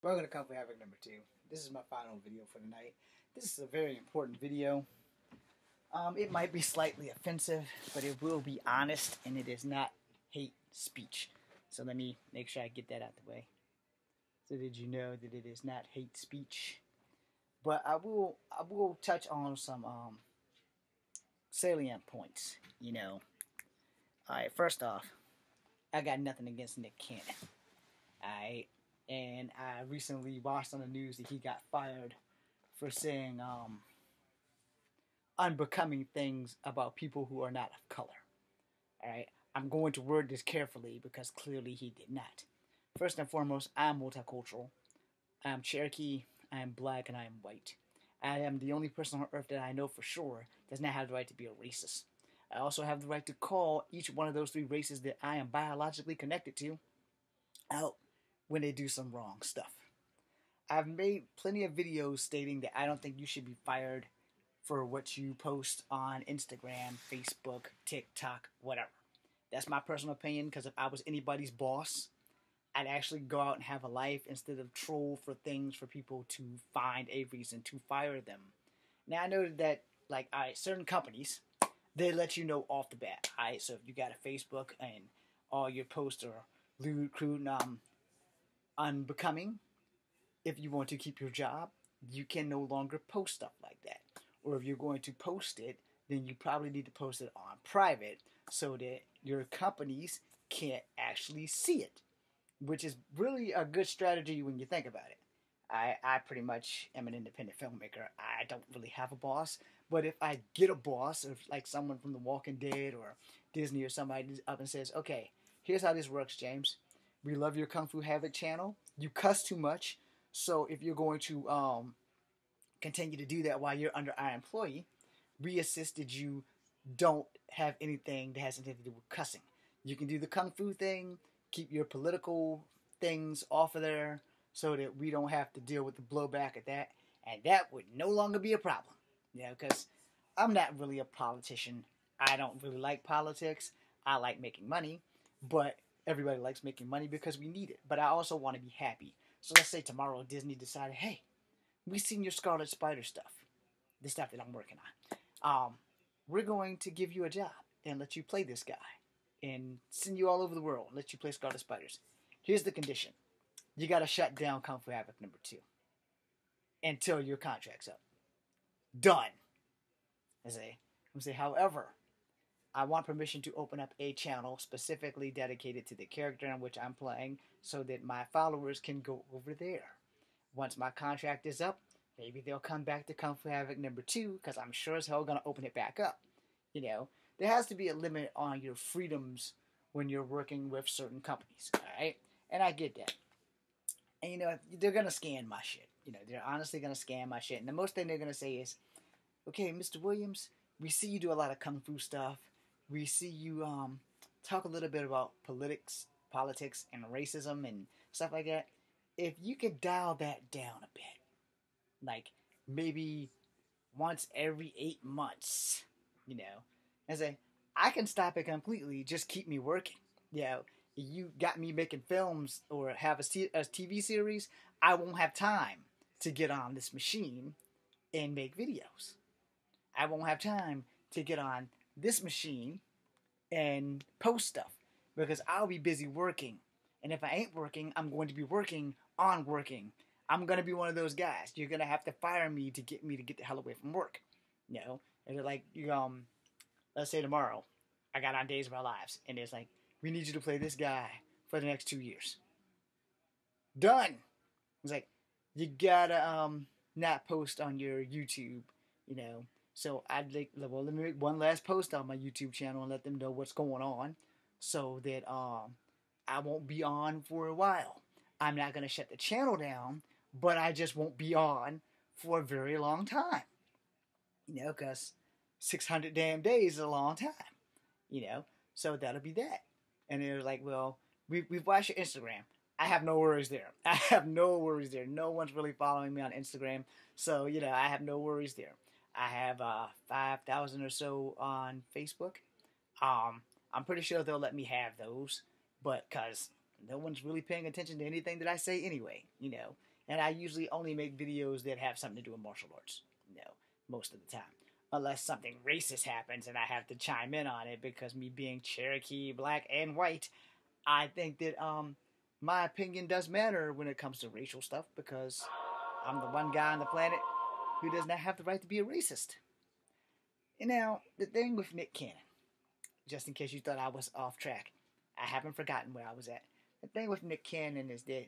Welcome to Kung Fu Havoc number 2. This is my final video for tonight. This is a very important video. It might be slightly offensive, but it will be honest, and it is not hate speech. So let me make sure I get that out the way. So did you know that it is not hate speech? But I will touch on some salient points. Alright, first off, I got nothing against Nick Cannon. Alright. And I recently watched on the news that he got fired for saying unbecoming things about people who are not of color. Alright, I'm going to word this carefully because clearly he did not. First and foremost, I am multicultural. I am Cherokee, I am black, and I am white. I am the only person on earth that I know for sure does not have the right to be a racist. I also have the right to call each one of those three races that I am biologically connected to out when they do some wrong stuff. I've made plenty of videos stating that I don't think you should be fired for what you post on Instagram, Facebook, TikTok, whatever. That's my personal opinion, because if I was anybody's boss, I'd actually go out and have a life instead of troll for things for people to find a reason to fire them. Now, I know that, certain companies, they let you know off the bat. So if you got a Facebook and all your posts are lewd, crude, and unbecoming, if you want to keep your job, you can no longer post stuff like that. Or if you're going to post it, then you probably need to post it on private so that your companies can't actually see it, which is really a good strategy when you think about it. I pretty much am an independent filmmaker. I don't really have a boss, but if I get a boss, or like someone from The Walking Dead or Disney or somebody up and says, okay, here's how this works, James. We love your Kung Fu Havoc channel. You cuss too much, so if you're going to continue to do that while you're under our employee, we assist that you don't have anything that has anything to do with cussing. You can do the Kung Fu thing, keep your political things off of there so that we don't have to deal with the blowback of that, and that would no longer be a problem. Because I'm not really a politician. I don't really like politics. I like making money, but everybody likes making money because we need it. But I also want to be happy. So let's say tomorrow Disney decided, hey, we've seen your Scarlet Spider stuff, the stuff that I'm working on. We're going to give you a job and let you play this guy and send you all over the world and let you play Scarlet Spiders. Here's the condition. You got to shut down Kung Fu Havoc number 2 until your contract's up. Done. However, I want permission to open up a channel specifically dedicated to the character in which I'm playing so that my followers can go over there. Once my contract is up, maybe they'll come back to Kung Fu Havoc number 2, because I'm sure as hell going to open it back up. There has to be a limit on your freedoms when you're working with certain companies, alright? And I get that. And, they're going to scan my shit. They're honestly going to scan my shit. And the most thing they're going to say is, okay, Mr. Williams, we see you do a lot of Kung Fu stuff. We see you talk a little bit about politics and racism and stuff like that. If you could dial that down a bit, like maybe once every 8 months, and say, I can stop it completely, just keep me working. You got me making films or have a TV series, I won't have time to get on this machine and make videos. I won't have time to get on this machine and post stuff because I'll be busy working. And if I ain't working, I'm going to be working on working. I'm going to be one of those guys. You're going to have to fire me to get the hell away from work. And they're like, let's say tomorrow, I got on Days of Our Lives, and it's like, we need you to play this guy for the next 2 years. Done. It's like, you gotta not post on your YouTube, So let me make one last post on my YouTube channel and let them know what's going on, so that I won't be on for a while. I'm not gonna shut the channel down, but I just won't be on for a very long time. Because 600 damn days is a long time. So that'll be that. And they're like, well, we've watched your Instagram. I have no worries there. No one's really following me on Instagram, so I have no worries there. I have 5,000 or so on Facebook. I'm pretty sure they'll let me have those, but because no one's really paying attention to anything that I say anyway, And I usually only make videos that have something to do with martial arts. Most of the time. Unless something racist happens and I have to chime in on it, because me being Cherokee, black, and white, I think that my opinion does matter when it comes to racial stuff, because I'm the one guy on the planet who does not have the right to be a racist. And now, the thing with Nick Cannon, just in case you thought I was off track, I haven't forgotten where I was at. The thing with Nick Cannon is that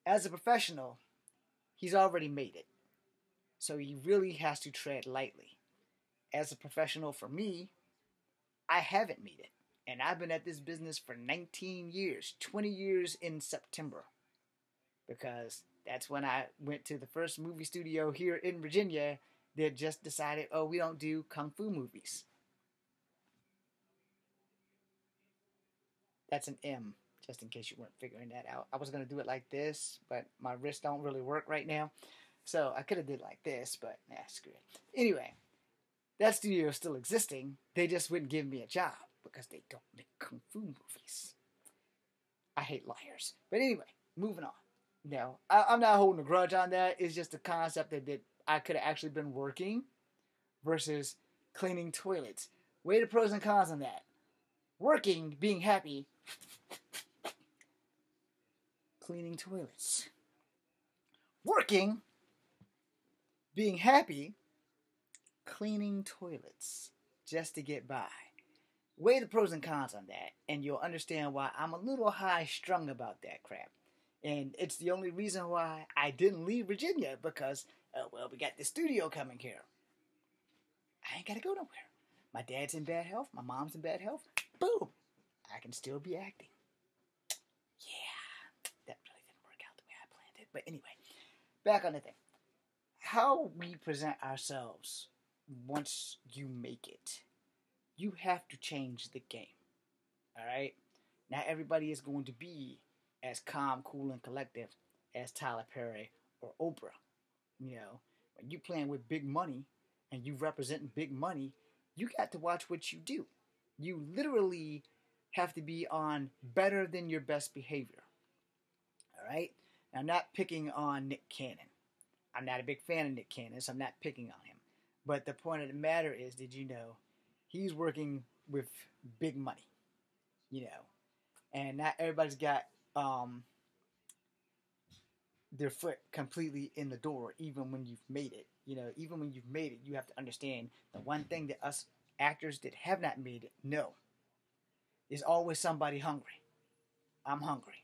as a professional, he's already made it. So he really has to tread lightly. As a professional, for me, I haven't made it. And I've been at this business for 19 years, 20 years in September. Because that's when I went to the first movie studio here in Virginia that just decided, oh, we don't do kung fu movies. That's an M, just in case you weren't figuring that out. I was going to do it like this, but my wrists don't really work right now. So I could have did it like this, but screw it. Anyway, that studio is still existing. They just wouldn't give me a job because they don't make kung fu movies. I hate liars. But anyway, moving on. No, I'm not holding a grudge on that. It's just a concept that I could have actually been working versus cleaning toilets. Weigh the pros and cons on that. Working, being happy. Cleaning toilets. Working, being happy, cleaning toilets just to get by. Weigh the pros and cons on that, and you'll understand why I'm a little high-strung about that crap. And it's the only reason why I didn't leave Virginia, because, we got the studio coming here. I ain't got to go nowhere. My dad's in bad health. My mom's in bad health. Boom! I can still be acting. Yeah, that really didn't work out the way I planned it. But anyway, back on the thing. How we present ourselves once you make it. You have to change the game. Alright? Not everybody is going to be as calm, cool, and collective as Tyler Perry or Oprah. When you playing with big money and you representing big money, you got to watch what you do. You literally have to be on better than your best behavior. Alright? Now, I'm not picking on Nick Cannon. I'm not a big fan of Nick Cannon, so I'm not picking on him. But the point of the matter is, did you know, he's working with big money. And not everybody's got their foot completely in the door, even when you've made it. Even when you've made it, you have to understand the one thing that us actors that have not made it know. There's always somebody hungry. I'm hungry.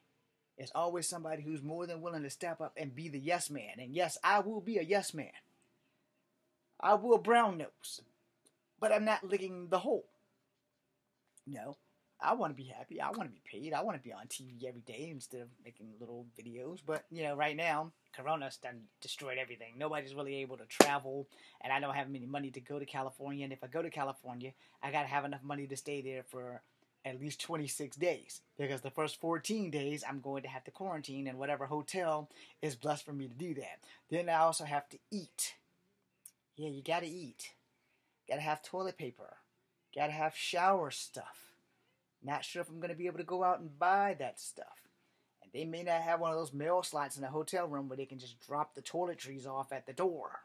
There's always somebody who's more than willing to step up and be the yes man. And yes, I will be a yes man. I will brown nose. But I'm not licking the hole. I want to be happy. I want to be paid. I want to be on TV every day instead of making little videos. But, right now, Corona's done destroyed everything. Nobody's really able to travel, and I don't have any money to go to California. And if I go to California, I got to have enough money to stay there for at least 26 days. Because the first 14 days, I'm going to have to quarantine in whatever hotel is blessed for me to do that. Then I also have to eat. Yeah, you got to eat. Got to have toilet paper. Got to have shower stuff. Not sure if I'm going to be able to go out and buy that stuff. And they may not have one of those mail slots in the hotel room where they can just drop the toiletries off at the door.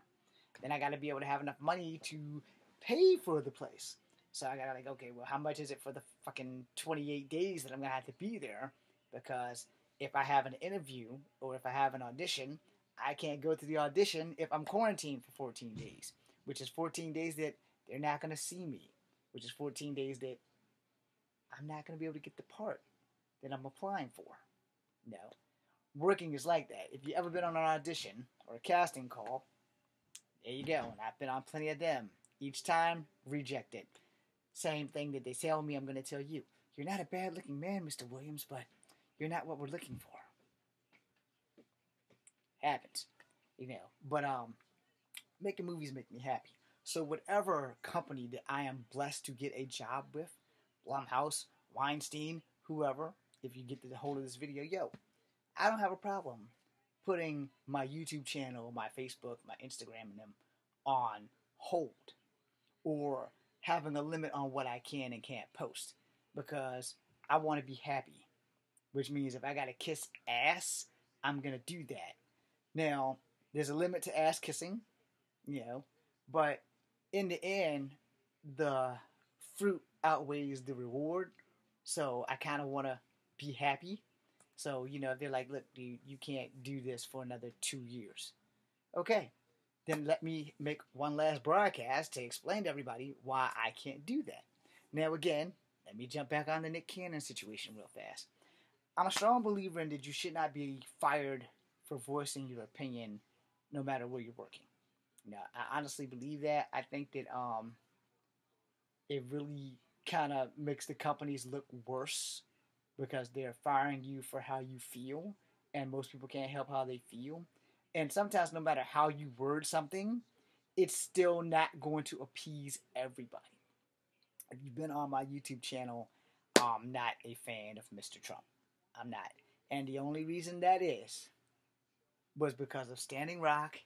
Then I got to be able to have enough money to pay for the place. So I got to okay, well, how much is it for the fucking 28 days that I'm going to have to be there? Because if I have an interview or if I have an audition, I can't go to the audition if I'm quarantined for 14 days. Which is 14 days that they're not going to see me. Which is 14 days that I'm not going to be able to get the part that I'm applying for. No. Working is like that. If you ever been on an audition or a casting call, there you go. And I've been on plenty of them. Each time, rejected. Same thing that they tell me, I'm going to tell you. You're not a bad-looking man, Mr. Williams, but you're not what we're looking for. Happens. But making movies make me happy. So whatever company that I am blessed to get a job with, Blumhouse, Weinstein, whoever, if you get the hold of this video, I don't have a problem putting my YouTube channel, my Facebook, my Instagram, and them on hold. Or having a limit on what I can and can't post. Because I want to be happy. Which means if I got to kiss ass I'm gonna do that. Now, there's a limit to ass kissing, but in the end, the fruit outweighs the reward. So I kind of want to be happy. So, if they're like, look, dude, you can't do this for another 2 years. Okay, then let me make one last broadcast to explain to everybody why I can't do that. Now, again, let me jump back on the Nick Cannon situation real fast. I'm a strong believer in that you should not be fired for voicing your opinion no matter where you're working. I honestly believe that. I think that it really kind of makes the companies look worse because they're firing you for how you feel, and most people can't help how they feel. And sometimes, no matter how you word something, it's still not going to appease everybody. If you've been on my YouTube channel, I'm not a fan of Mr. Trump. I'm not. And the only reason that was because of Standing Rock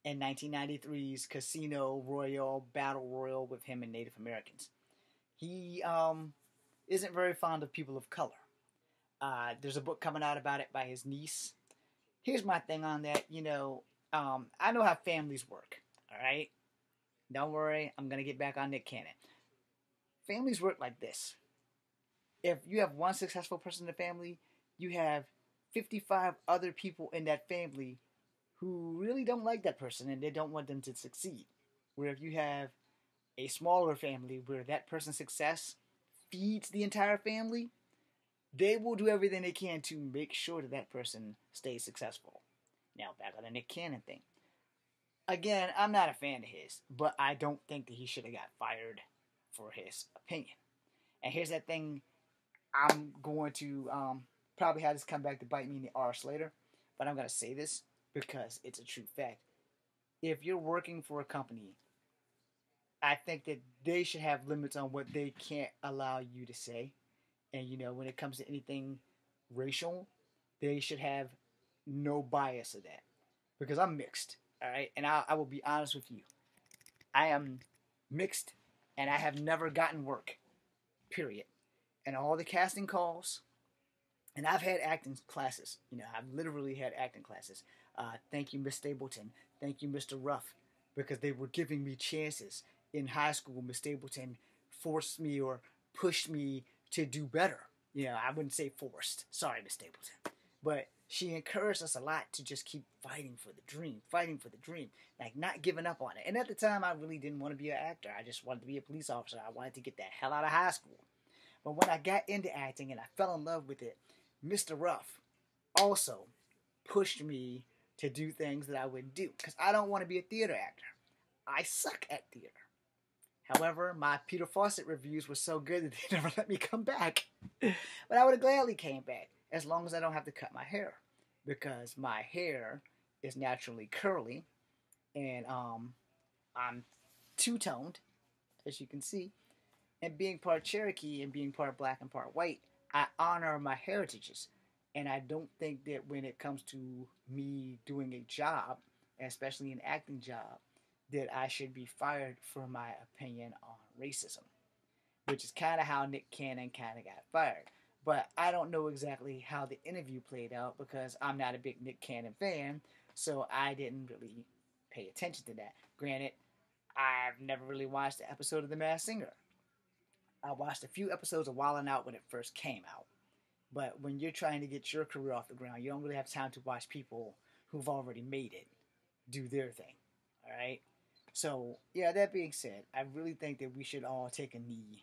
and 1993's Casino Royale Battle Royal with him and Native Americans. He isn't very fond of people of color. There's a book coming out about it by his niece. Here's my thing on that. I know how families work. All right? Don't worry. I'm going to get back on Nick Cannon. Families work like this. If you have one successful person in the family, you have 55 other people in that family who really don't like that person and they don't want them to succeed. Where if you have a smaller family where that person's success feeds the entire family, they will do everything they can to make sure that person stays successful. Now, back on the Nick Cannon thing. Again, I'm not a fan of his, but I don't think that he should have got fired for his opinion. And here's that thing I'm going to probably have this come back to bite me in the arse later, but I'm going to say this because it's a true fact. If you're working for a company, I think that they should have limits on what they can't allow you to say. And, when it comes to anything racial, they should have no bias of that. Because I'm mixed, all right? And I will be honest with you. I am mixed, and I have never gotten work, period. And all the casting calls, and I've had acting classes. I've literally had acting classes. Thank you, Miss Stapleton. Thank you, Mr. Ruff, because they were giving me chances. In high school, Miss Stapleton forced me or pushed me to do better. I wouldn't say forced. Sorry, Miss Stapleton. But she encouraged us a lot to just keep fighting for the dream, like not giving up on it. And at the time, I really didn't want to be an actor. I just wanted to be a police officer. I wanted to get the hell out of high school. But when I got into acting and I fell in love with it, Mr. Ruff also pushed me to do things that I wouldn't do because I don't want to be a theater actor. I suck at theater. However, my Peter Fawcett reviews were so good that they never let me come back. But I would have gladly came back as long as I don't have to cut my hair because my hair is naturally curly and I'm two-toned, as you can see. And being part Cherokee and being part black and part white, I honor my heritages. And I don't think that when it comes to me doing a job, especially an acting job, that I should be fired for my opinion on racism. Which is kind of how Nick Cannon kind of got fired. But I don't know exactly how the interview played out because I'm not a big Nick Cannon fan, so I didn't really pay attention to that. Granted, I've never really watched the episode of The Masked Singer. I watched a few episodes of Wildin' Out when it first came out. But when you're trying to get your career off the ground, you don't really have time to watch people who've already made it do their thing. Alright? So, yeah, that being said, I really think that we should all take a knee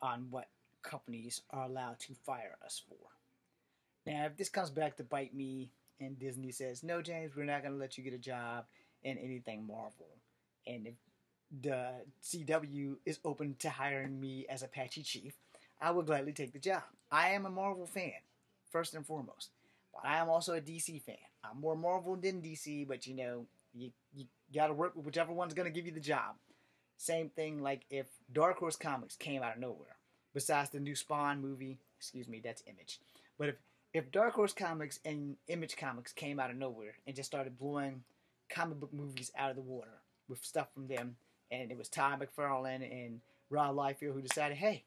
on what companies are allowed to fire us for. Now, if this comes back to bite me and Disney says, no, James, we're not going to let you get a job in anything Marvel. And if the CW is open to hiring me as Apache Chief, I would gladly take the job. I am a Marvel fan, first and foremost. But I am also a DC fan. I'm more Marvel than DC, but you got to work with whichever one's going to give you the job. Same thing like if Dark Horse Comics came out of nowhere. Besides the new Spawn movie, excuse me, that's Image. But if Dark Horse Comics and Image Comics came out of nowhere and just started blowing comic book movies out of the water with stuff from them, and it was Todd McFarlane and Rob Liefeld who decided, hey,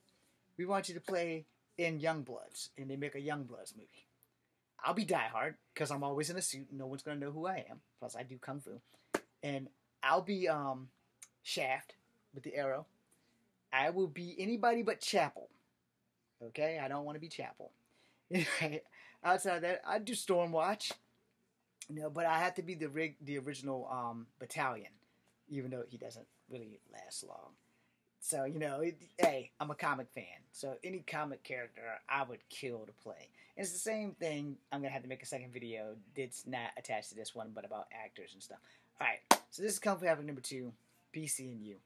we want you to play in Youngbloods, and they make a Youngbloods movie. I'll be Die Hard because I'm always in a suit and no one's gonna know who I am. Plus, I do kung fu, and I'll be Shaft with the arrow. I will be anybody but Chapel. Okay, I don't want to be Chapel. Outside of that, I do Stormwatch. But I have to be the original Battalion, even though he doesn't really last long. So hey, I'm a comic fan, so any comic character I would kill to play. And it's the same thing. I'm gonna have to make a second video that's not attached to this one, but about actors and stuff. All right, so this is Kung Fu Havoc number 2, BC and you.